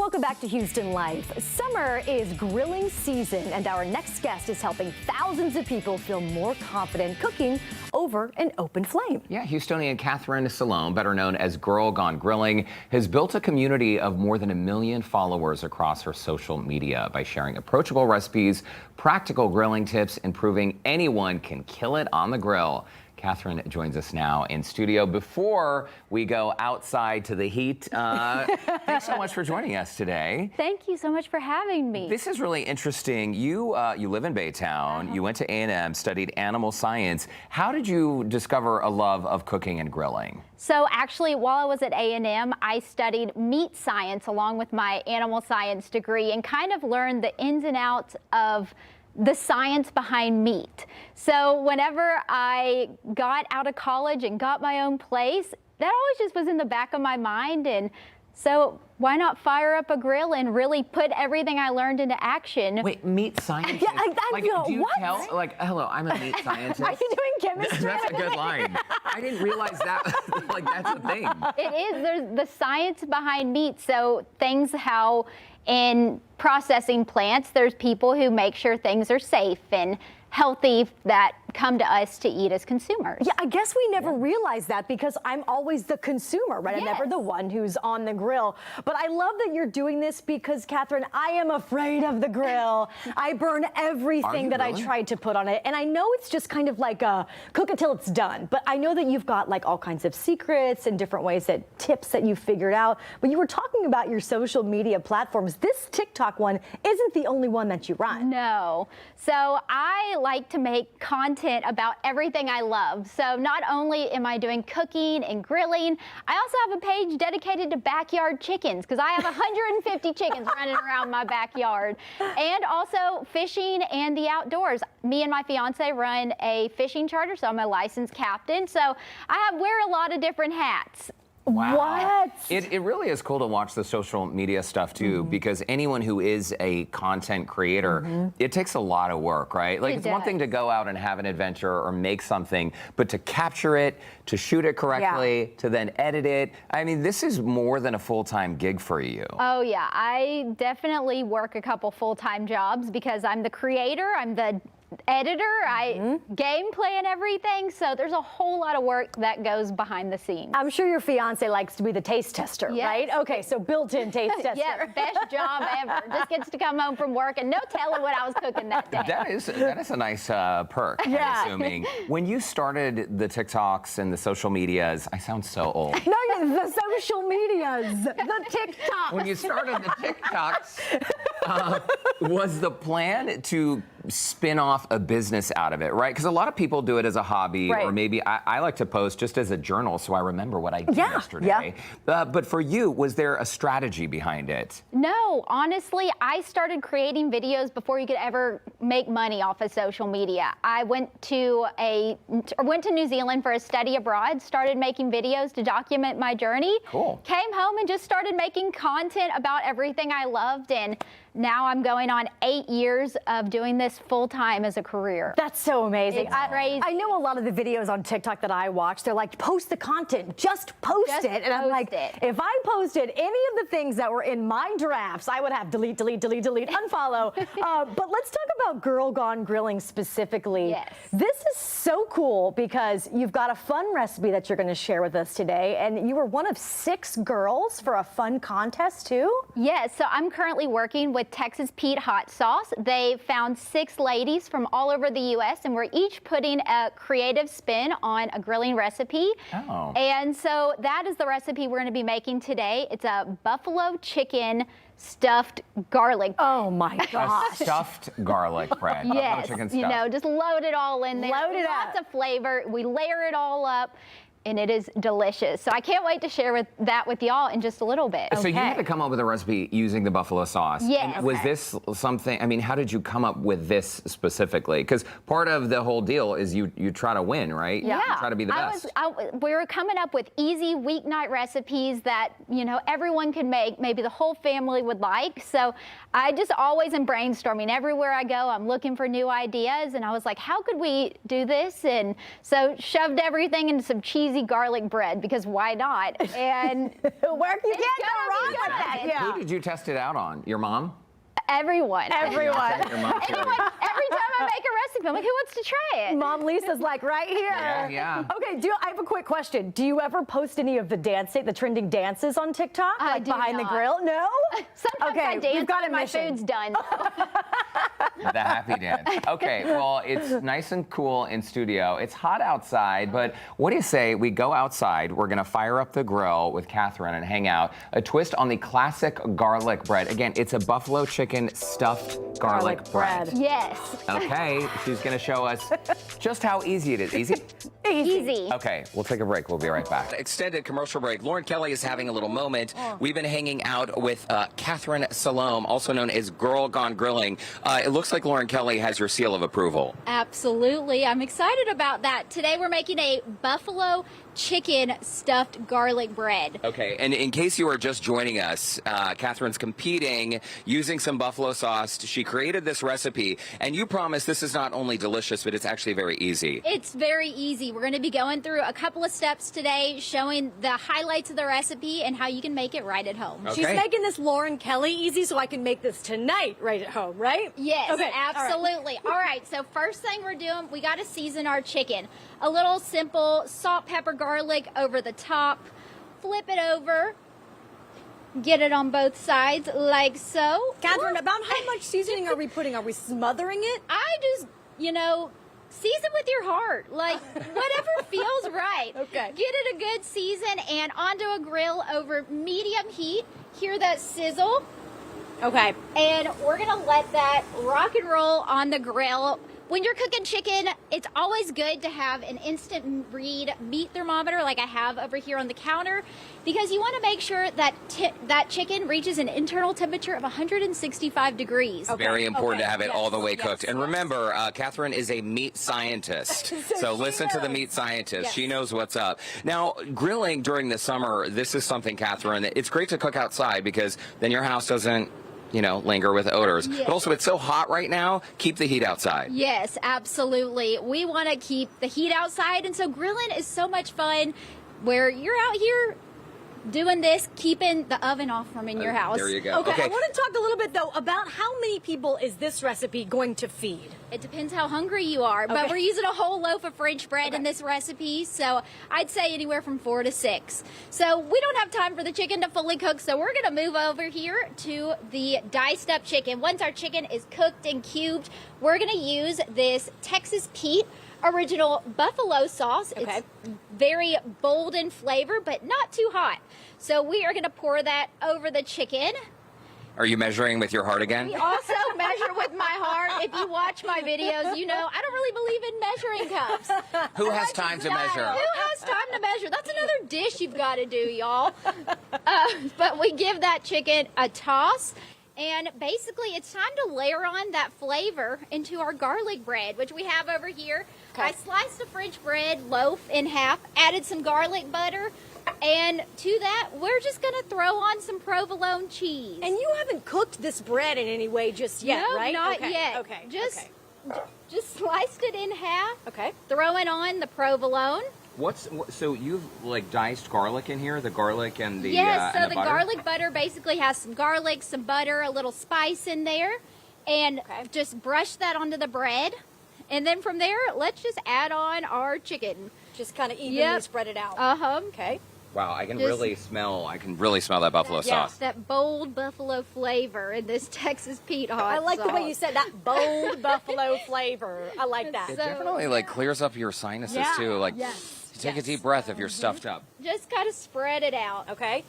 Welcome back to Houston Life. Summer is grilling season, and our next guest is helping thousands of people feel more confident cooking over an open flame. Yeah, Houstonian Catherine Salone, better known as Girl Gone Grilling, has built a community of more than 1 million followers across her social media by sharing approachable recipes, practical grilling tips, and proving anyone can kill it on the grill. Catherine joins us now in studio. Before we go outside to the heat, thanks so much for joining us today. Thank you so much for having me. This is really interesting. You live in Baytown. You went to A&M, studied animal science. How did you discover a love of cooking and grilling? So actually, while I was at A&M, I studied meat science along with my animal science degree and kind of learned the ins and outs of the science behind meat. So whenever I got out of college and got my own place, that always just was in the back of my mind. And so why not fire up a grill and really put everything I learned into action? Wait, meat scientist? Yeah, like, know, do you what? tell, like, hello, I'm a meat scientist. Are you doing chemistry? That's a good line. I didn't realize that, like, that's a thing. It is. There's the science behind meat. So things how in processing plants, there's people who make sure things are safe and healthy that come to us to eat as consumers. Yeah, I guess we never realize that because I'm always the consumer, right? I'm Yes. never the one who's on the grill. But I love that you're doing this because, Catherine, I am afraid of the grill. I burn everything that really? I tried to put on it. And I know it's just kind of like a cook until it's done. But I know that you've got like all kinds of secrets and different ways tips that you've figured out. But you were talking about your social media platforms. This TikTok one isn't the only one that you run. No. So I like to make content about everything I love. So not only am I doing cooking and grilling, I also have a page dedicated to backyard chickens because I have 150 chickens running around my backyard. And also fishing and the outdoors. Me and my fiance run a fishing charter, so I'm a licensed captain. So I wear a lot of different hats. Wow. What? It really is cool to watch the social media stuff too, because anyone who is a content creator, it takes a lot of work, right? Like, It it's one thing to does. go out and have an adventure or make something, but to capture it, to shoot it correctly, to then edit it. I mean, this is more than a full-time gig for you. Oh yeah, I definitely work a couple full-time jobs because I'm the creator, I'm the editor, I game plan everything, so there's a whole lot of work that goes behind the scenes. I'm sure your fiance likes to be the taste tester, Yes. right? Okay, so built-in taste tester. Yeah, best job ever. Just gets to come home from work and no telling what I was cooking that day. That is a nice perk, Yeah. I'm assuming. When you started the TikToks and the social medias, I sound so old. No, the social medias, the TikTok. When you started the TikToks, was the plan to spin off a business out of it, right? Because a lot of people do it as a hobby, Right. or maybe I like to post just as a journal so I remember what I did Yeah, yesterday. But for you, was there a strategy behind it? No, honestly, I started creating videos before you could ever make money off of social media. I went to New Zealand for a study abroad, started making videos to document my journey. Cool. Came home and just started making content about everything I loved, and now I'm going on 8 years of doing this full time as a career. That's so amazing. It's crazy. I know a lot of the videos on TikTok that I watch, they're like, post the content, just post Just it. And I'm post like, it. if I posted any of the things that were in my drafts, I would have delete, unfollow. But let's talk about Girl Gone Grilling specifically. Yes. This is so cool because you've got a fun recipe that you're going to share with us today. And you were one of 6 girls for a fun contest too? Yes, so I'm currently working with Texas Pete Hot Sauce. They found 6 ladies from all over the U.S. and we're each putting a creative spin on a grilling recipe. Oh. And so that is the recipe we're going to be making today. It's a buffalo chicken stuffed garlic. Oh my A gosh. stuffed garlic bread. Buffalo Yes, chicken you stuff. know, just load it all in there. Load it Lots up. of flavor. We layer it all up. And it is delicious. So I can't wait to share that with y'all in just a little bit. So you had to come up with a recipe using the buffalo sauce. Yes. And was this something, I mean, how did you come up with this specifically? Because part of the whole deal is you try to win, right? Yeah, You try to be the best. We were coming up with easy weeknight recipes that, you know, everyone can make, maybe the whole family would like. So I just always am brainstorming. Everywhere I go, I'm looking for new ideas. And I was like, how could we do this? And so shoved everything into some cheesy cheesy garlic bread because why not? And Where you can't go wrong be with that. good. Yeah. Who did you test it out on? Your mom? everyone. Everyone. Your mom too. Every time I make a recipe, I'm like, who wants to try it? Mom Lisa's like right here. Yeah. Okay, I have a quick question. Do you ever post any of the trending dances on TikTok? I Like do behind not. the grill? No? Sometimes Okay, I dance we've got a when my mission. food's done. The happy dance. Okay, well, it's nice and cool in studio. It's hot outside, but what do you say we go outside? We're gonna fire up the grill with Catherine and hang out. A twist on the classic garlic bread. Again, it's a buffalo chicken stuffed garlic bread. Yes. Okay, she's gonna show us just how easy it is. Easy? Easy. Okay, we'll take a break. We'll be right back. Extended commercial break. Lauren Kelly is having a little moment. We've been hanging out with Catherine Salome, also known as Girl Gone Grilling. It looks like Lauren Kelly has your seal of approval. Absolutely. I'm excited about that. Today we're making a buffalo chicken stuffed garlic bread. Okay, and in case you are just joining us, Catherine's competing using some buffalo sauce. She created this recipe, and you promise this is not only delicious, but it's actually very easy. It's very easy. We're going to be going through a couple of steps today, showing the highlights of the recipe and how you can make it right at home. Okay. She's making this Lauren Kelly easy so I can make this tonight right at home, right? Yes, Okay, absolutely. All right, so first thing we're doing, we got to season our chicken. A little simple salt, pepper, garlic over the top. Flip it over. Get it on both sides like so. Catherine, about how much seasoning are we putting? Are we smothering it? I just, season with your heart. Like, whatever feels right. Okay. Get it a good season and onto a grill over medium heat. Hear that sizzle? Okay. And we're going to let that rock and roll on the grill. When you're cooking chicken, it's always good to have an instant read meat thermometer like I have over here on the counter, because you want to make sure that that chicken reaches an internal temperature of 165 degrees. Very important okay, to have it yes, all the way yes, cooked. And yes. remember, Catherine is a meat scientist. So listen to the meat scientist. Yes. She knows what's up. Now, grilling during the summer, this is something, Catherine, that it's great to cook outside because then your house doesn't linger with odors. Yes. But also, it's so hot right now, keep the heat outside. Yes, absolutely. We want to keep the heat outside, and so grilling is so much fun where you're out here doing this, keeping the oven off from in your house. There you go. Okay, I want to talk a little bit, though, about how many people is this recipe going to feed? It depends how hungry you are, but Okay. we're using a whole loaf of French bread in this recipe, so I'd say anywhere from 4 to 6. So we don't have time for the chicken to fully cook, so we're going to move over here to the diced up chicken. Once our chicken is cooked and cubed, we're going to use this Texas Pete original buffalo sauce. Okay. It's very bold in flavor, but not too hot. So we are going to pour that over the chicken. Are you measuring with your heart again? We also measure with my heart. If you watch my videos, you know I don't really believe in measuring cups. Who has time to measure? Who has time to measure? That's another dish you've got to do, y'all. But we give that chicken a toss. And basically, it's time to layer on that flavor into our garlic bread, which we have over here. Okay. I sliced the French bread loaf in half, added some garlic butter, and to that, we're just going to throw on some provolone cheese. And you haven't cooked this bread in any way just yet, no, right? not Okay, yet. Okay. Just sliced it in half. Okay. Throwing on the provolone. So you've diced garlic in here, the garlic and the Yes, so and the butter? garlic butter basically has some garlic, some butter, a little spice in there, and just brush that onto the bread. And then from there, let's just add on our chicken. Just kind of evenly Yep. spread it out. Okay. Wow, I can Just- really smell that buffalo sauce. That bold buffalo flavor in this Texas Pete hot I like the way you sauce. said that bold buffalo flavor. I like that. It So- definitely clears up your sinuses Yeah. too. Yes. Take a deep breath if you're stuffed up. Just kind of spread it out. Okay.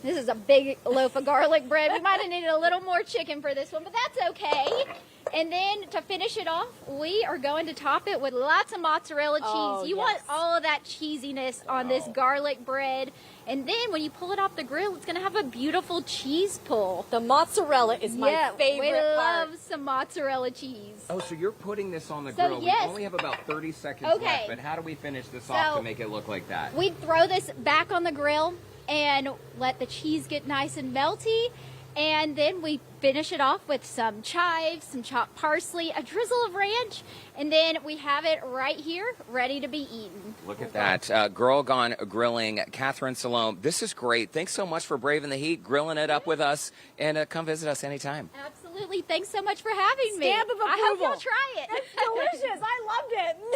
This is a big loaf of garlic bread. We might have needed a little more chicken for this one, but that's okay. And then to finish it off, we are going to top it with lots of mozzarella cheese. Oh, You want yes. all of that cheesiness on this garlic bread. And then when you pull it off the grill, it's going to have a beautiful cheese pull. The mozzarella is my favorite we part. love some mozzarella cheese. Oh, so you're putting this on the So, grill. yes. We only have about 30 seconds Okay. left, but how do we finish this off So- to make it look like that? We throw this back on the grill and let the cheese get nice and melty. And then we finish it off with some chives, some chopped parsley, a drizzle of ranch, and then we have it right here, ready to be eaten. Look at that. Girl Gone Grilling, Catherine Salome. This is great. Thanks so much for braving the heat, grilling it up with us, and come visit us anytime. Absolutely. Thanks so much for having me. Stamp of I hope approval. you'll try it. It's delicious. I loved it.